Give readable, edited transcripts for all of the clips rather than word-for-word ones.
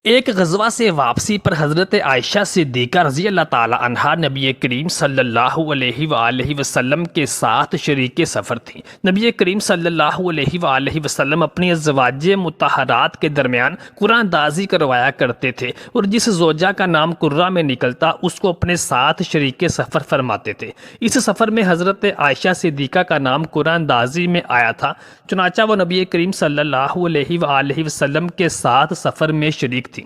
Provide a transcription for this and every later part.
ایک غزوہ سے واپسی پر حضرت عائشہ صدیقہ رضی اللہ تعالی عنہا نبی کریم صلی اللہ علیہ وآلہ وسلم کے ساتھ شریک سفر تھیں۔ نبی کریم صلی اللہ علیہ وآلہ وسلم اپنی ازواج مطہرات کے درمیان قرآن اندازی کروایا کرتے تھے، اور جس زوجہ کا نام قرہ میں نکلتا اس کو اپنے ساتھ شریک سفر فرماتے تھے۔ اس سفر میں حضرت عائشہ صدیقہ کا نام قرآن اندازی میں آیا تھا، چنانچہ وہ نبی کریم صلی اللہ علیہ وآلہ وسلم کے ساتھ سفر میں شریک تھی۔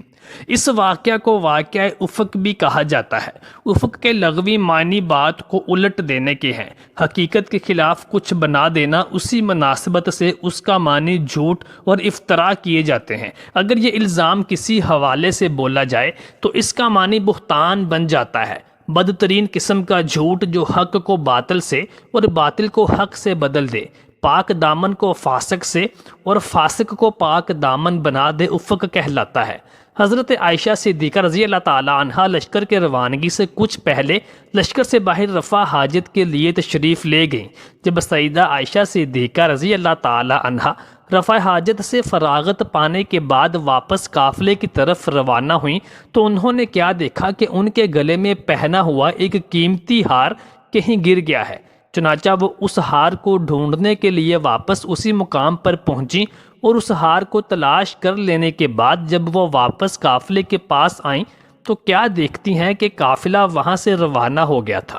اس واقعہ کو واقعہ افق بھی کہا جاتا ہے۔ افق کے لغوی معنی بات کو الٹ دینے کے ہیں، حقیقت کے خلاف کچھ بنا دینا۔ اسی مناسبت سے اس کا معنی جھوٹ اور افتراء کیے جاتے ہیں۔ اگر یہ الزام کسی حوالے سے بولا جائے تو اس کا معنی بہتان بن جاتا ہے، بدترین قسم کا جھوٹ جو حق کو باطل سے اور باطل کو حق سے بدل دے، پاک دامن کو فاسق سے اور فاسق کو پاک دامن بنا دے، افق کہلاتا ہے۔ حضرت عائشہ صدیقہ رضی اللہ تعالی عنہا لشکر کے روانگی سے کچھ پہلے لشکر سے باہر رفع حاجت کے لیے تشریف لے گئیں۔ جب سیدہ عائشہ صدیقہ رضی اللہ تعالی عنہا رفع حاجت سے فراغت پانے کے بعد واپس قافلے کی طرف روانہ ہوئیں تو انہوں نے کیا دیکھا کہ ان کے گلے میں پہنا ہوا ایک قیمتی ہار کہیں گر گیا ہے۔ چنانچہ وہ اس ہار کو ڈھونڈنے کے لیے واپس اسی مقام پر پہنچیں، اور اس ہار کو تلاش کر لینے کے بعد جب وہ واپس قافلے کے پاس آئیں تو کیا دیکھتی ہیں کہ قافلہ وہاں سے روانہ ہو گیا تھا۔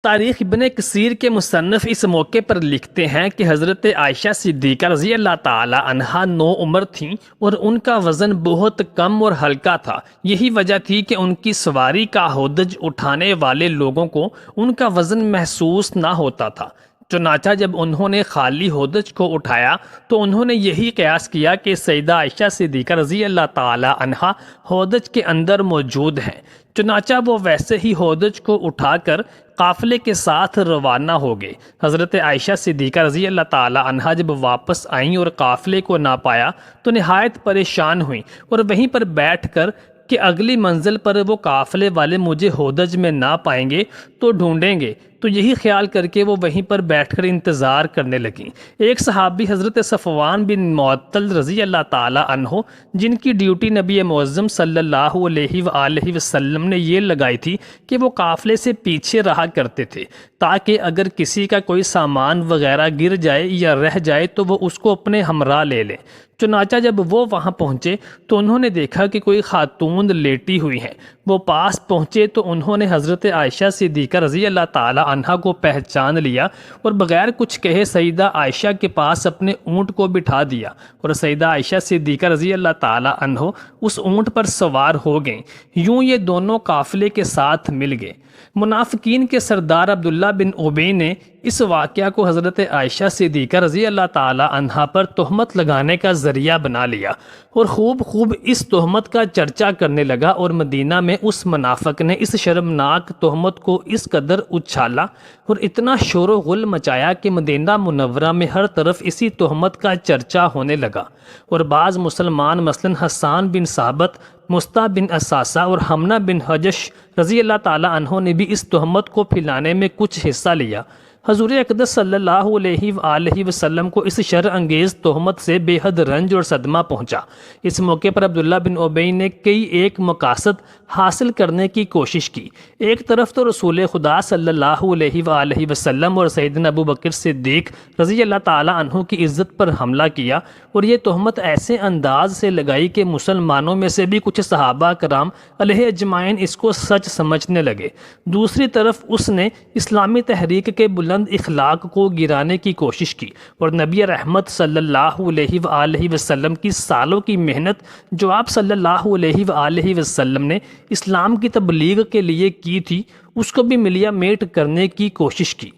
تاریخ ابن کثیر کے مصنف اس موقع پر لکھتے ہیں کہ حضرت عائشہ صدیقہ رضی اللہ تعالی عنہا نوعمر تھیں اور ان کا وزن بہت کم اور ہلکا تھا۔ یہی وجہ تھی کہ ان کی سواری کا ہودج اٹھانے والے لوگوں کو ان کا وزن محسوس نہ ہوتا تھا۔ چنانچہ جب انہوں نے خالی ہودج کو اٹھایا تو انہوں نے یہی قیاس کیا کہ سیدہ عائشہ صدیقہ رضی اللہ تعالی عنہا ہودج کے اندر موجود ہیں۔ چنانچہ وہ ویسے ہی ہودج کو اٹھا کر قافلے کے ساتھ روانہ ہو گئے۔ حضرت عائشہ صدیقہ رضی اللہ تعالی عنہا جب واپس آئیں اور قافلے کو نہ پایا تو نہایت پریشان ہوئیں، اور وہیں پر بیٹھ کر کہ اگلی منزل پر وہ قافلے والے مجھے ہودج میں نہ پائیں گے تو ڈھونڈیں گے، تو یہی خیال کر کے وہ وہیں پر بیٹھ کر انتظار کرنے لگیں۔ ایک صحابی حضرت صفوان بن معطل رضی اللہ تعالی عنہ، جن کی ڈیوٹی نبی معظم صلی اللہ علیہ وآلہ وسلم نے یہ لگائی تھی کہ وہ قافلے سے پیچھے رہا کرتے تھے تاکہ اگر کسی کا کوئی سامان وغیرہ گر جائے یا رہ جائے تو وہ اس کو اپنے ہمراہ لے لیں۔ چنانچہ جب وہ وہاں پہنچے تو انہوں نے دیکھا کہ کوئی خاتون لیٹی ہوئی ہیں۔ وہ پاس پہنچے تو انہوں نے حضرت عائشہ صدیقہ رضی اللہ تعالی عنہا کو پہچان لیا اور بغیر کچھ کہے سیدہ عائشہ کے پاس اپنے اونٹ کو بٹھا دیا، اور سیدہ عائشہ صدیقہ رضی اللہ تعالی عنہ اس اونٹ پر سوار ہو گئیں۔ یوں یہ دونوں قافلے کے ساتھ مل گئے۔ منافقین کے سردار عبداللہ بن ابی نے اس واقعہ کو حضرت عائشہ صدیقہ رضی اللہ تعالی عنہا پر تہمت لگانے کا ذریعہ بنا لیا، اور خوب اس تہمت کا چرچا کرنے لگا، اور مدینہ میں اس منافق نے اس شرمناک تہمت کو اس قدر اچھالا اور اتنا شور و غل مچایا کہ مدینہ منورہ میں ہر طرف اسی تہمت کا چرچا ہونے لگا، اور بعض مسلمان مثلا حسان بن ثابت، مصطح بن اساسہ اور حمنہ بن حجش رضی اللہ تعالی عنہ نے بھی اس تہمت کو پھیلانے میں کچھ حصہ لیا۔ حضور اقدس صلی اللہ علیہ وآلہ وسلم کو اس شر انگیز تہمت سے بے حد رنج اور صدمہ پہنچا۔ اس موقع پر عبداللہ بن ابی نے کئی ایک مقاصد حاصل کرنے کی کوشش کی۔ ایک طرف تو رسول خدا صلی اللہ علیہ وآلہ وسلم اور سیدنا ابو بکر صدیق رضی اللہ تعالی عنہ کی عزت پر حملہ کیا، اور یہ تہمت ایسے انداز سے لگائی کہ مسلمانوں میں سے بھی کچھ صحابہ کرام علیہ اجمعین اس کو سچ سمجھنے لگے۔ دوسری طرف اس نے اسلامی تحریک کے بلند اخلاق کو گرانے کی کوشش کی، اور نبی رحمت صلی اللہ علیہ وآلہ وسلم کی سالوں کی محنت جو آپ صلی اللہ علیہ وآلہ وسلم نے اسلام کی تبلیغ کے لیے کی تھی اس کو بھی ملیا میٹ کرنے کی کوشش کی۔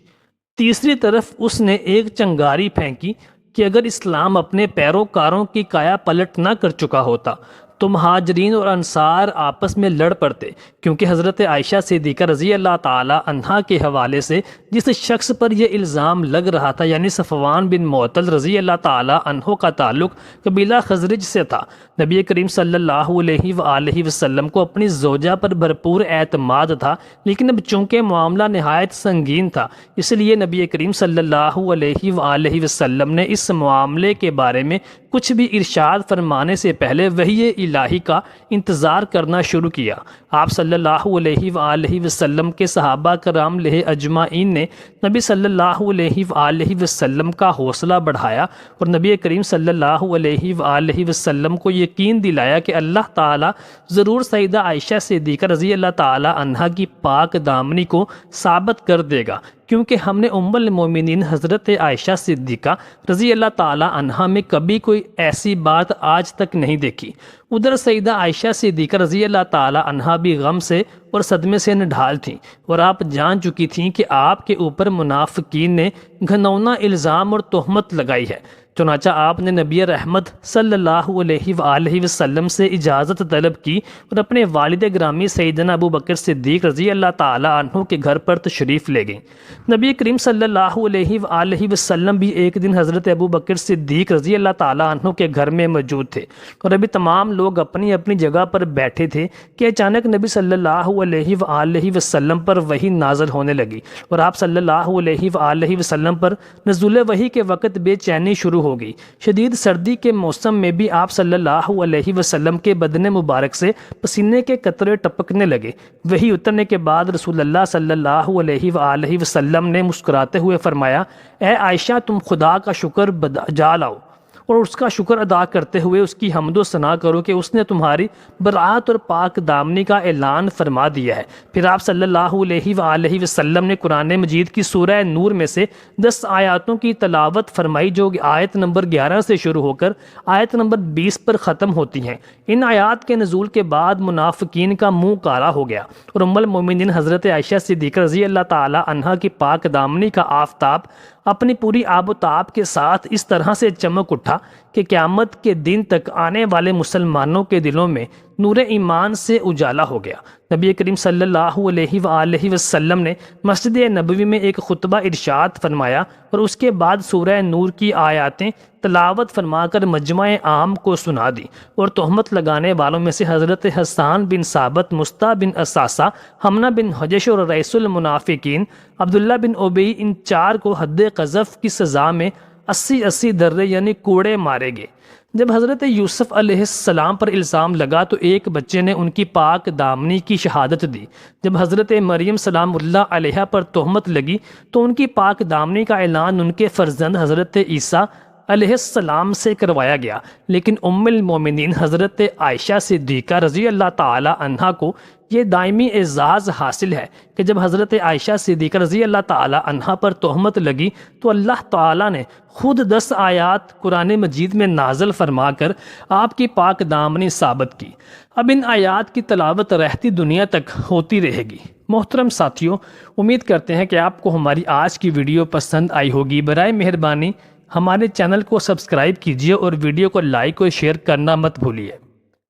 تیسری طرف اس نے ایک چنگاری پھینکی کہ اگر اسلام اپنے پیروکاروں کی کایا پلٹ نہ کر چکا ہوتا تو مہاجرین اور انصار آپس میں لڑ پڑتے، کیونکہ حضرت عائشہ صدیقہ رضی اللہ تعالی عنہا کے حوالے سے جس شخص پر یہ الزام لگ رہا تھا یعنی صفوان بن معطل رضی اللہ تعالی عنہ کا تعلق قبیلہ خزرج سے تھا۔ نبی کریم صلی اللہ علیہ وآلہ وسلم کو اپنی زوجہ پر بھرپور اعتماد تھا، لیکن اب چونکہ معاملہ نہایت سنگین تھا اس لیے نبی کریم صلی اللہ علیہ وآلہ وسلم نے اس معاملے کے بارے میں کچھ بھی ارشاد فرمانے سے پہلے وحی الہی کا انتظار کرنا شروع کیا۔ آپ صلی اللہ علیہ وآلہ وسلم کے صحابہ کرام اجمعین نے نبی صلی اللہ علیہ وآلہ وسلم کا حوصلہ بڑھایا اور نبی کریم صلی اللہ علیہ وآلہ وسلم کو یقین دلایا کہ اللہ تعالیٰ ضرور سیدہ عائشہ صدیقہ رضی اللہ تعالیٰ عنہا کی پاک دامنی کو ثابت کر دے گا، کیونکہ ہم نے ام المومنین حضرت عائشہ صدیقہ رضی اللہ تعالیٰ عنہا میں کبھی کوئی ایسی بات آج تک نہیں دیکھی۔ ادھر سیدہ عائشہ صدیقہ رضی اللہ تعالیٰ عنہا بھی غم سے اور صدمے سے نڈھال تھیں، اور آپ جان چکی تھیں کہ آپ کے اوپر منافقین نے گھنونا الزام اور تہمت لگائی ہے۔ چنانچہ آپ نے نبی رحمت صلی اللہ علیہ وآلہ وسلم سے اجازت طلب کی اور اپنے والد گرامی سیدنا ابو بکر صدیق رضی اللہ تعالیٰ عنہ کے گھر پر تشریف لے گئیں۔ نبی کریم صلی اللہ علیہ وآلہ وسلم بھی ایک دن حضرت ابو بکر صدیق رضی اللہ تعالیٰ عنہ کے گھر میں موجود تھے، اور ابھی تمام لوگ اپنی اپنی جگہ پر بیٹھے تھے کہ اچانک نبی صلی اللہ علیہ وآلہ وسلم پر وحی نازل ہونے لگی، اور آپ صلی اللہ علیہ وآلہ وسلم پر نزول وحی کے وقت بے چینی شروع ہو گئی۔ شدید سردی کے موسم میں بھی آپ صلی اللہ علیہ وسلم کے بدن مبارک سے پسینے کے قطرے ٹپکنے لگے۔ وحی اترنے کے بعد رسول اللہ صلی اللہ علیہ وآلہ وسلم نے مسکراتے ہوئے فرمایا، اے عائشہ، تم خدا کا شکر بجا لاؤ اور اس کا شکر ادا کرتے ہوئے اس کی حمد و ثنا کرو کہ اس نے تمہاری برات اور پاک دامنی کا اعلان فرما دیا ہے۔ پھر آپ صلی اللہ علیہ وآلہ وسلم نے قرآن مجید کی سورہ نور میں سے 10 آیاتوں کی تلاوت فرمائی، جو آیت نمبر 11 سے شروع ہو کر آیت نمبر 20 پر ختم ہوتی ہیں۔ ان آیات کے نزول کے بعد منافقین کا منہ کالا ہو گیا، اور ام المومنین حضرت عائشہ صدیقہ رضی اللہ تعالی عنہا کی پاک دامنی کا آفتاب اپنی پوری آب و تاب کے ساتھ اس طرح سے چمک اٹھا کہ قیامت کے دن تک آنے والے مسلمانوں کے دلوں میں نور ایمان سے اجالا ہو گیا۔ نبی کریم صلی اللہ علیہ وآلہ وسلم نے مسجد نبوی میں ایک خطبہ ارشاد فرمایا اور اس کے بعد سورہ نور کی آیاتیں تلاوت فرما کر مجمع عام کو سنا دی، اور تہمت لگانے والوں میں سے حضرت حسان بن ثابت، مصطح بن اساسہ، حمنہ بن حجش اور رئیس المنافقین عبداللہ بن ابی، ان 4 کو حد قذف کی سزا میں 80 درے یعنی کوڑے مارے گئے۔ جب حضرت یوسف علیہ السلام پر الزام لگا تو ایک بچے نے ان کی پاک دامنی کی شہادت دی۔ جب حضرت مریم سلام اللہ علیہ پر تہمت لگی تو ان کی پاک دامنی کا اعلان ان کے فرزند حضرت عیسیٰ علیہ السلام سے کروایا گیا، لیکن ام المومنین حضرت عائشہ صدیقہ رضی اللہ تعالی عنہا کو یہ دائمی اعزاز حاصل ہے کہ جب حضرت عائشہ صدیقہ رضی اللہ تعالی عنہا پر تہمت لگی تو اللہ تعالیٰ نے خود 10 آیات قرآن مجید میں نازل فرما کر آپ کی پاک دامنی ثابت کی۔ اب ان آیات کی تلاوت رہتی دنیا تک ہوتی رہے گی۔ محترم ساتھیوں، امید کرتے ہیں کہ آپ کو ہماری آج کی ویڈیو پسند آئی ہوگی۔ برائے مہربانی ہمارے چینل کو سبسکرائب کیجیے اور ویڈیو کو لائک اور شیئر کرنا مت بھولیے۔